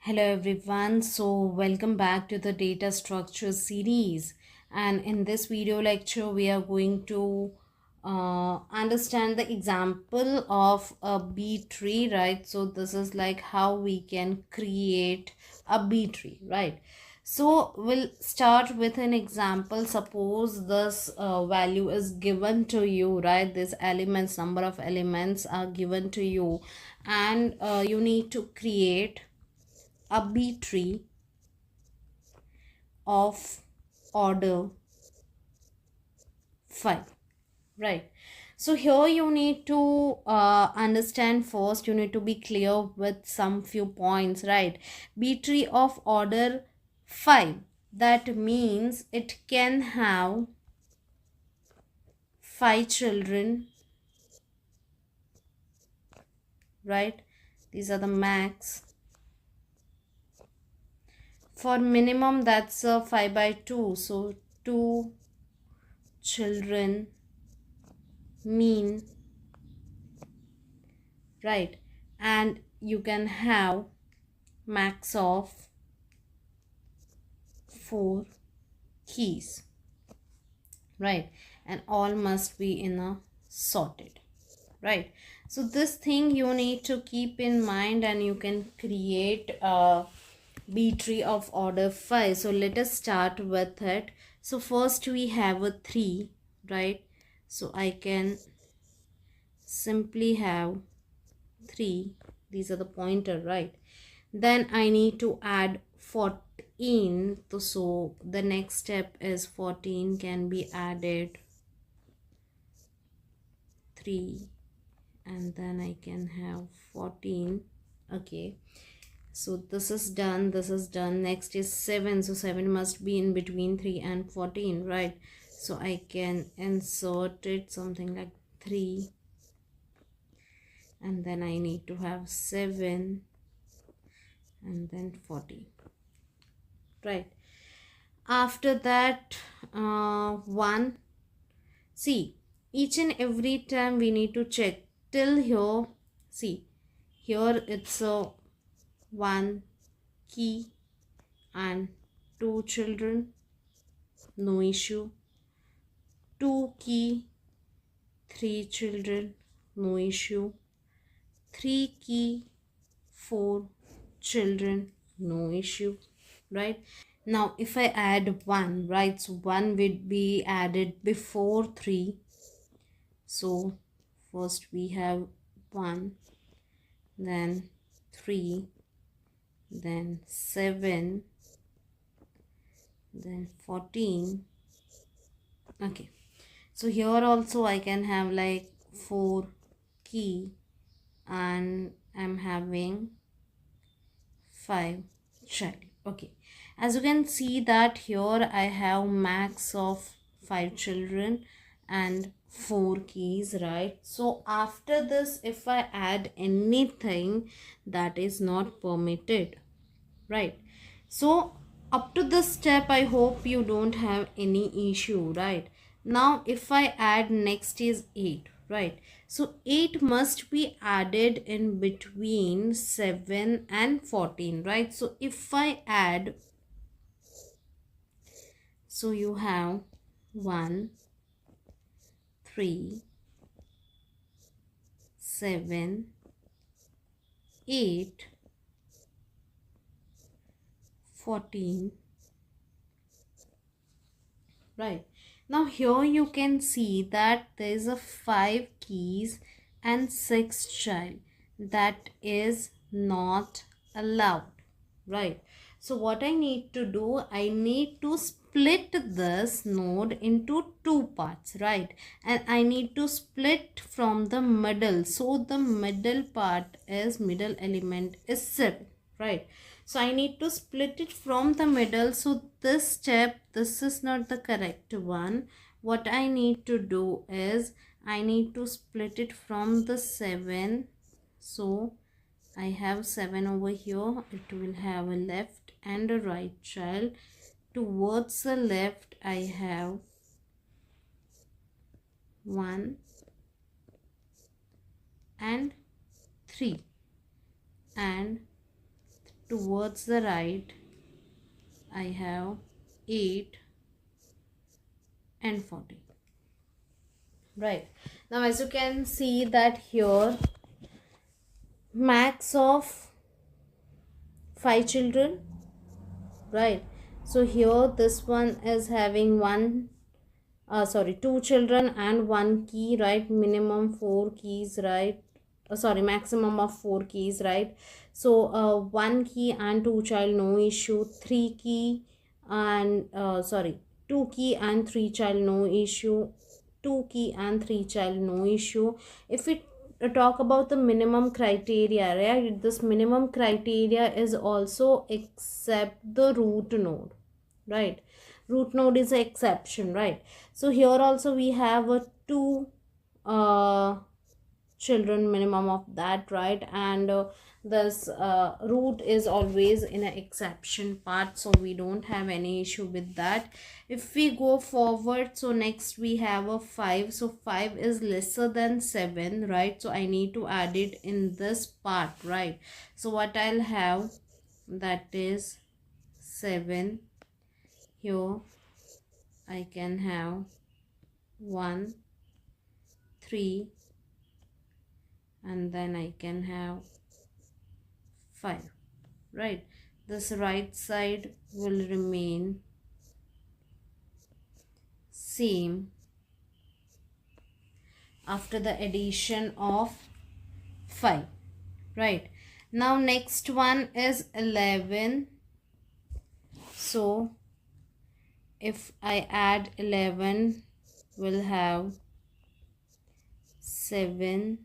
Hello everyone, so welcome back to the data structure series, and in this video lecture we are going to understand the example of a B tree, right? So this is like how we can create a B tree, right? So we'll start with an example. Suppose this value is given to you, right? This elements, number of elements are given to you, and you need to create a B tree of order 5, right? So here you need to understand first, you need to be clear with some few points, right? B tree of order 5, that means it can have 5 children, right? These are the max. For minimum, that's 5 by 2, so 2 children mean, right? And you can have max of 4 keys, right? And all must be in a sorted, right? So this thing you need to keep in mind, and you can create a B tree of order 5. So let us start with it. So first we have a 3, right? So I can simply have 3. These are the pointer, right? Then I need to add 14. So the next step is 14 can be added 3, and then I can have 14. Okay, so this is done, this is done. Next is 7. So 7 must be in between 3 and 14, right? So I can insert it something like 3, and then I need to have 7 and then 14, right? After that 1. See, each and every time we need to check till here. See, here it's a 1 key and 2 children, no issue. 2 key, 3 children, no issue. 3 key, 4 children, no issue, right? Now if I add 1, right, so 1 would be added before 3. So first we have 1, then 3, then 7, then 14. Okay, so here also I can have like 4 key, and I'm having 5 child. Okay, as you can see that here I have max of 5 children and 4 keys, right? So after this, if I add anything, that is not permitted, right? So up to this step I hope you don't have any issue, right? Now if I add, next is 8, right? So 8 must be added in between 7 and 14, right? So if I add, so you have 1, 3, 7, 8, 14, right? Now here you can see that there is a 5 keys and 6 child. That is not allowed, right? So what I need to do, I need to split this node into 2 parts, right? And I need to split from the middle. So the middle part is, middle element is 7, right? So I need to split it from the middle. So this step, this is not the correct one. What I need to do is, I need to split it from the 7. So I have 7 over here. It will have a left and a right child. Towards the left I have 1 and 3, and towards the right I have 8 and 14. Right. Now as you can see that here max of 5 children. Right. So here this one is having two children and one key, right? Minimum 4 keys, right? Sorry, maximum of 4 keys, right? So one key and 2 child, no issue. 3 key and 2 key and 3 child, no issue. 2 key and 3 child, no issue. If we talk about the minimum criteria, right, this minimum criteria is also except the root node, right? Root node is an exception, right? So here also we have a 2 children minimum of that, right? And this root is always in an exception part, so we don't have any issue with that. If we go forward, so next we have a 5. So 5 is lesser than 7, right? So I need to add it in this part, right? So what I'll have, that is 7. Here I can have 1, 3, and then I can have 5, right? This right side will remain same after the addition of 5, right? Now next one is 11. So if I add 11, we'll have 7,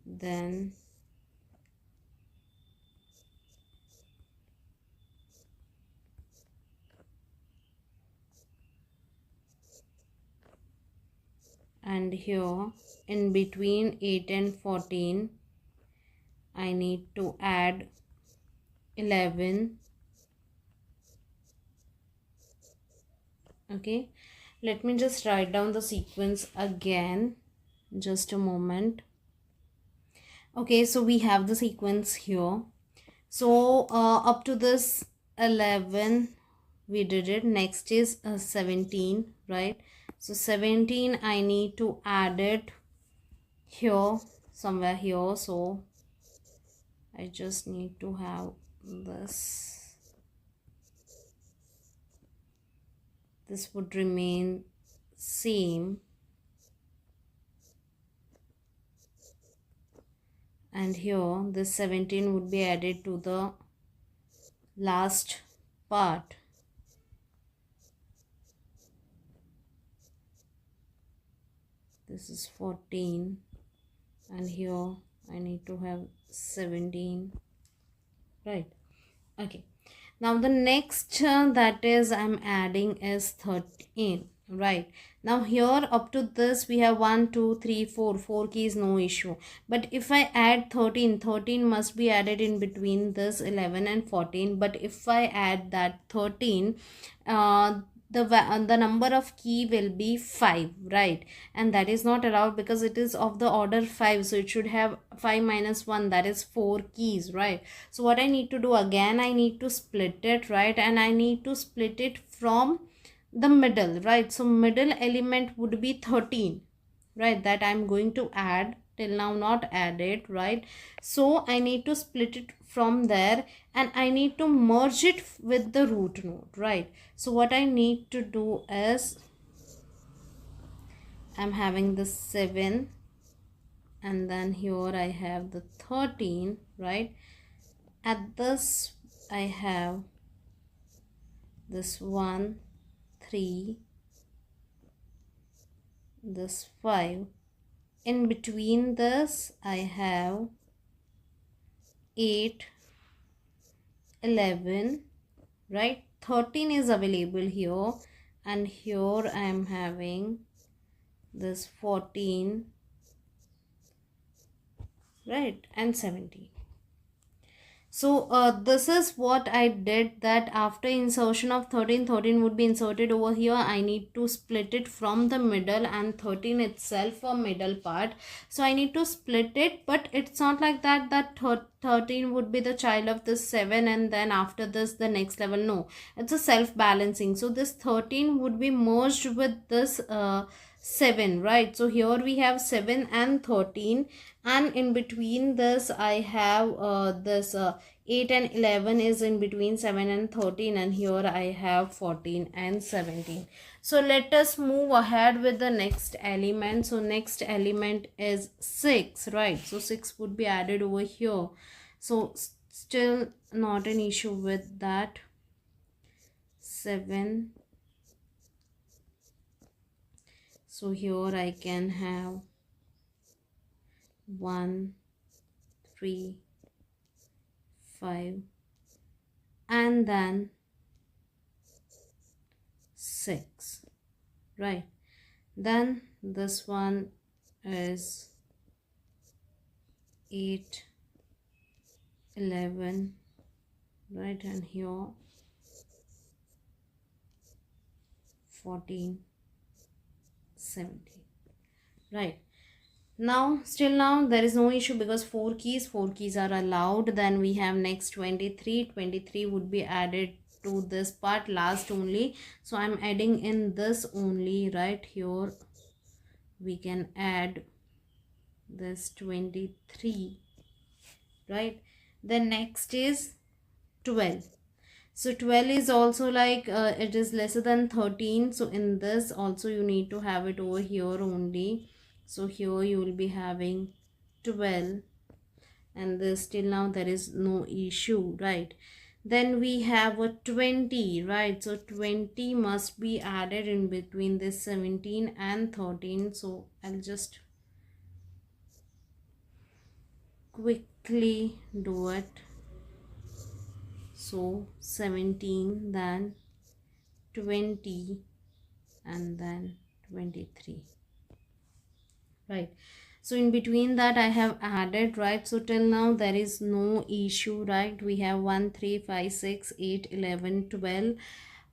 then and here in between 8 and 14 I need to add 11. Okay, let me just write down the sequence again, just a moment. Okay, so we have the sequence here. So up to this 11 we did it. Next is 17, right? So 17 I need to add it here, somewhere here. So I just need to have this. This would remain same, and here this 17 would be added to the last part. This is 14, and here I need to have 17, right? Okay, now the next that is I'm adding is 13, right? Now here up to this we have 1 2 3 4 keys, no issue. But if I add 13 must be added in between this 11 and 14. But if I add that 13, the number of key will be 5, right? And that is not allowed because it is of the order 5, so it should have 5 minus 1, that is 4 keys, right? So what I need to do, again I need to split it, right? And I need to split it from the middle, right? So middle element would be 13, right? That I'm going to add, till now not added, right? So I need to split it from there and I need to merge it with the root node, right? So what I need to do is, I'm having the 7 and then here I have the 13, right? At this I have this 1 3, this 5. In between this I have 8, 11, right? 13 is available here, and here I am having this 14, right? And 17. So this is what I did, that after insertion of 13, 13 would be inserted over here. I need to split it from the middle, and 13 itself a middle part. So I need to split it, but it's not like that, that 13 would be the child of this 7 and then after this the next level. No, it's a self-balancing. So this 13 would be merged with this 7, right? So here we have 7 and 13, and in between this I have this 8 and 11 is in between 7 and 13, and here I have 14 and 17. So let us move ahead with the next element. So next element is 6, right? So 6 would be added over here. So still not an issue with that. 7. So here I can have 1, 3, 5, and then 6, right? Then this one is 8, 11, right? And here 14, 17, right? Now still now there is no issue because 4 keys are allowed. Then we have next 23. 23 would be added to this part last only. So I'm adding in this only, right? Here we can add this 23, right? Then next is 12. So 12 is also like it is lesser than 13. So in this also you need to have it over here only. So here you will be having 12, and this till now there is no issue, right? Then we have a 20, right? So 20 must be added in between this 17 and 13. So I'll just quickly do it. So 17, then 20, and then 23, right? So in between that I have added, right? So till now there is no issue, right? We have 1, 3, 5, 6, 8, 11, 12,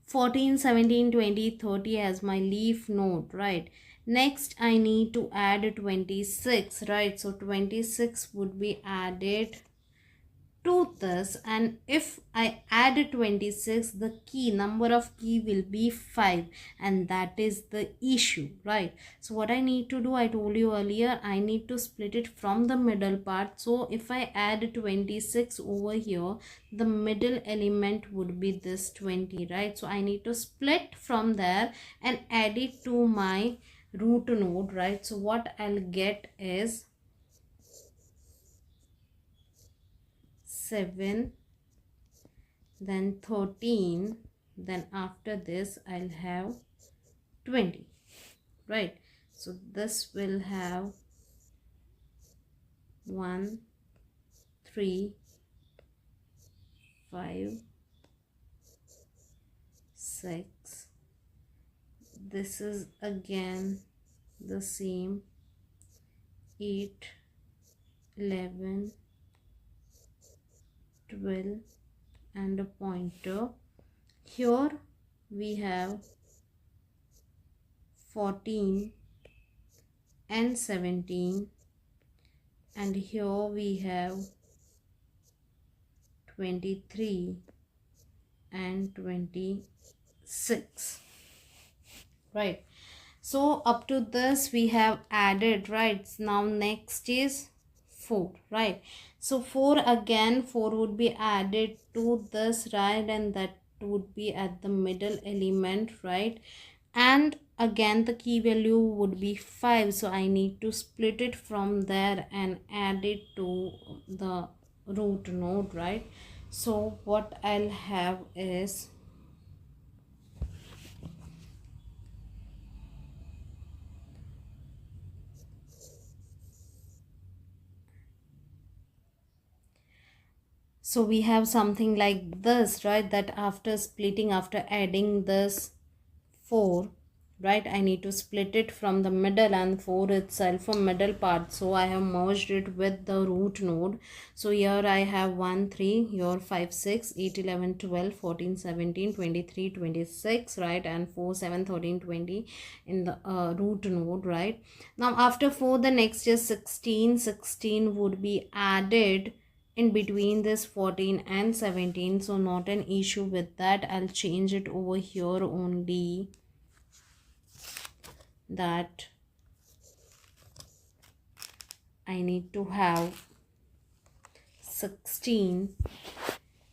14, 17, 20, 30 as my leaf node, right? Next I need to add 26, right? So 26 would be added to this, and if I add 26, the key number of key will be 5, and that is the issue, right? So what I need to do, I told you earlier, I need to split it from the middle part. So if I add 26 over here, the middle element would be this 20, right? So I need to split from there and add it to my root node, right? So what I'll get is 7, then 13, then after this I'll have 20, right? So this will have 1, 3, 5, 6. This is again the same, 8, 11, 12, and a pointer. Here we have 14 and 17, and here we have 23 and 26, right? So up to this we have added, right? Now next is 4, right? So 4 again, 4 would be added to this, right? And that would be at the middle element, right? And again the key value would be 5. So I need to split it from there and add it to the root node, right? So what I'll have is so we have something like this, right? That after splitting, after adding this 4, right? I need to split it from the middle and 4 itself a middle part, so I have merged it with the root node. So here I have 1 3, here 5 6 8 11 12 14 17 23 26, right? And 4 7 13 20 in the root node, right? Now after 4 the next is 16. 16 would be added in between this 14 and 17, so not an issue with that. I'll change it over here only, that I need to have 16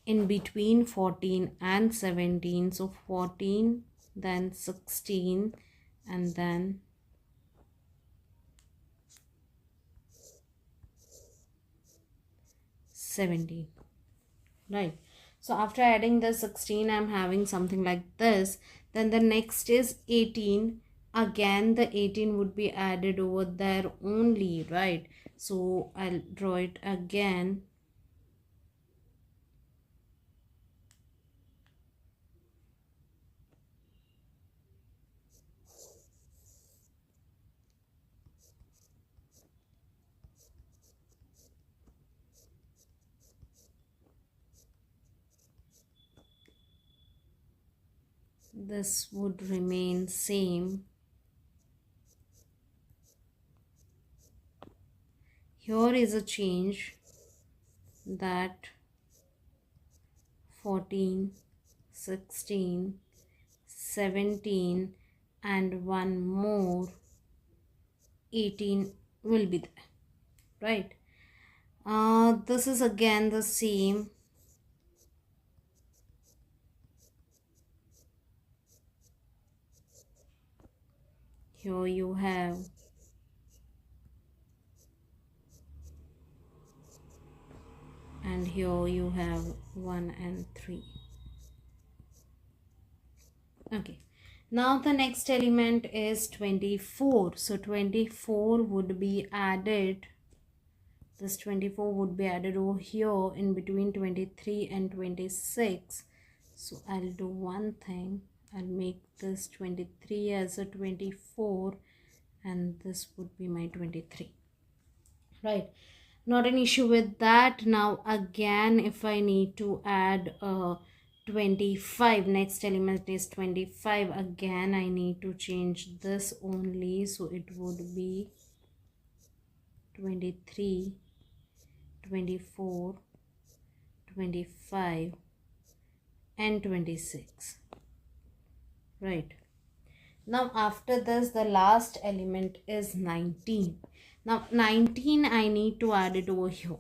in between 14 and 17. So 14, then 16, and then 17, right? So after adding the 16, I'm having something like this. Then the next is 18. Again the 18 would be added over there only, right? So I'll draw it again. This would remain same. Here is a change, that 14, 16, 17, and one more 18 will be there, right? This is again the same. Here you have and here you have 1 and 3. Okay, now the next element is 24. So 24 would be added, this 24 would be added over here in between 23 and 26. So I'll do one thing, I'll make this 23 as a 24 and this would be my 23, right? Not an issue with that. Now again, if I need to add 25, next element is 25, again I need to change this only, so it would be 23, 24, 25 and 26, right? Now after this the last element is 19. Now 19 I need to add it over here,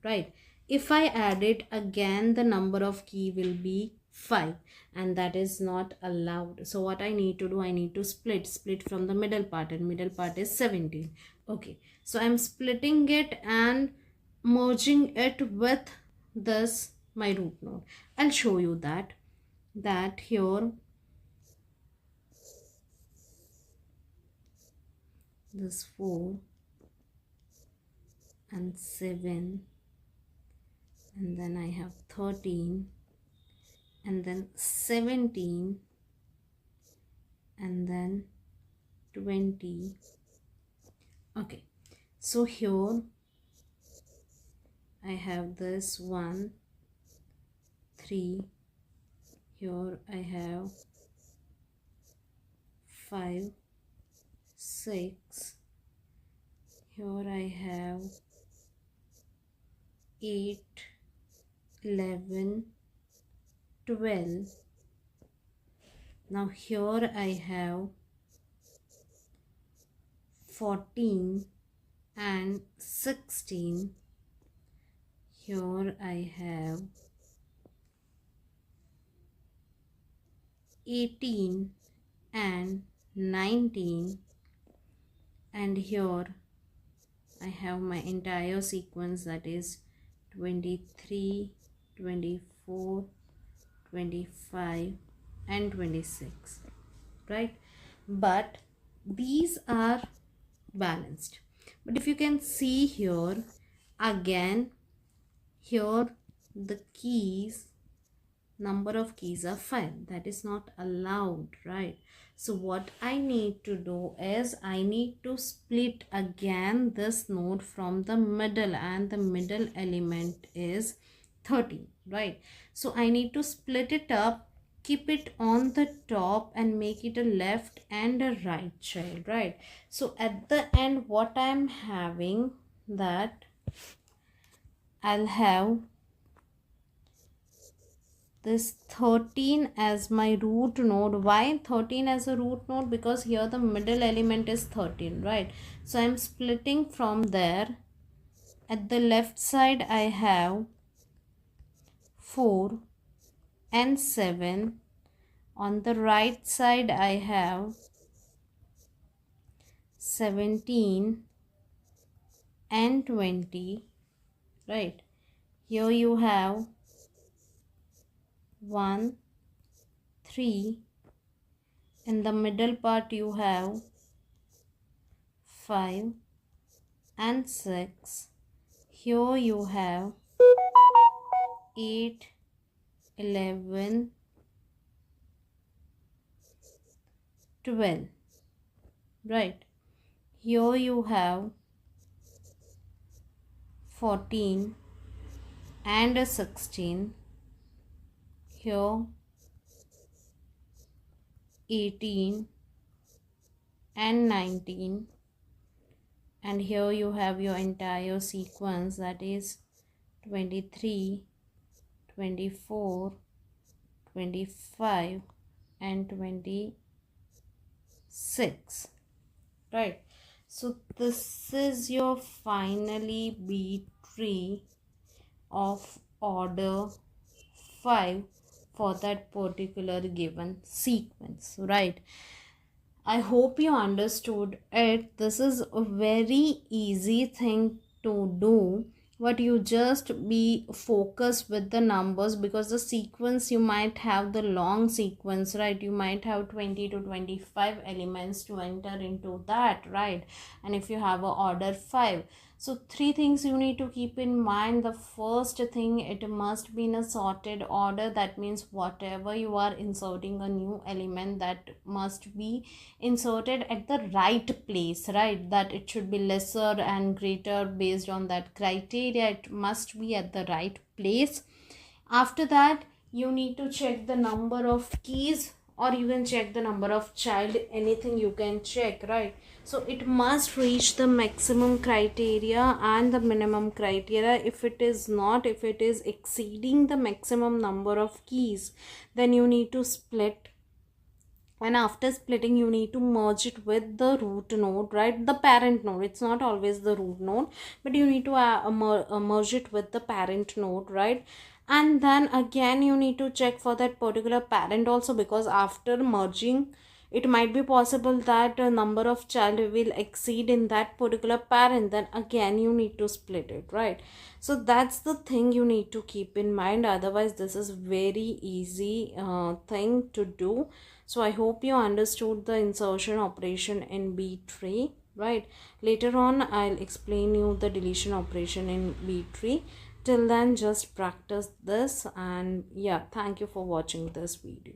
right? If I add it again, the number of key will be 5 and that is not allowed. So what I need to do, I need to split from the middle part, and middle part is 17. Okay, so I'm splitting it and merging it with this my root node. I'll show you that here this 4 and 7, and then I have 13, and then 17, and then 20. Okay, so here I have this 1 3, here I have 5 6, here I have 8 11 12. Now here I have 14 and 16. Here I have 18 and 19, and here I have my entire sequence, that is 23, 24, 25 and 26, right? But these are balanced. But if you can see here again, here the keys number of keys are 5. That is not allowed, right? So what I need to do is I need to split again this node from the middle, and the middle element is 13, right? So I need to split it up, keep it on the top and make it a left and a right child, right? So at the end what I'm having, that I'll have this 13 as my root node. Why 13 as a root node? Because here the middle element is 13, right? So I'm splitting from there. At the left side I have 4 and 7. On the right side I have 17 and 20, right? Here you have 1, 3. In the middle part you have 5 and 6. Here you have 8, 11, 12, right? Here you have 14 and a 16. Here 18 and 19. And here you have your entire sequence, that is 23, 24, 25 and 26, right? So this is your finally B tree of order 5 for that particular given sequence, right? I hope you understood it. This is a very easy thing to do, but you just be focused with the numbers, because the sequence, you might have the long sequence, right? You might have 20 to 25 elements to enter into that, right? And if you have a order 5, so 3 things you need to keep in mind. The first thing, it must be in a sorted order. That means whatever you are inserting a new element, that must be inserted at the right place, right? That it should be lesser and greater based on that criteria. It must be at the right place. After that, you need to check the number of keys, or you can check the number of child, anything you can check, right? So it must reach the maximum criteria and the minimum criteria. If it is not, if it is exceeding the maximum number of keys, then you need to split. And after splitting, you need to merge it with the root node, right? The parent node. It's not always the root node, but you need to merge it with the parent node, right? And then again you need to check for that particular parent also, because after merging, it might be possible that a number of child will exceed in that particular parent. Then again you need to split it, right? So that's the thing you need to keep in mind. Otherwise, this is very easy thing to do. So I hope you understood the insertion operation in B tree, right? Later on I'll explain you the deletion operation in B tree. Till then, just practice this, and yeah, thank you for watching this video.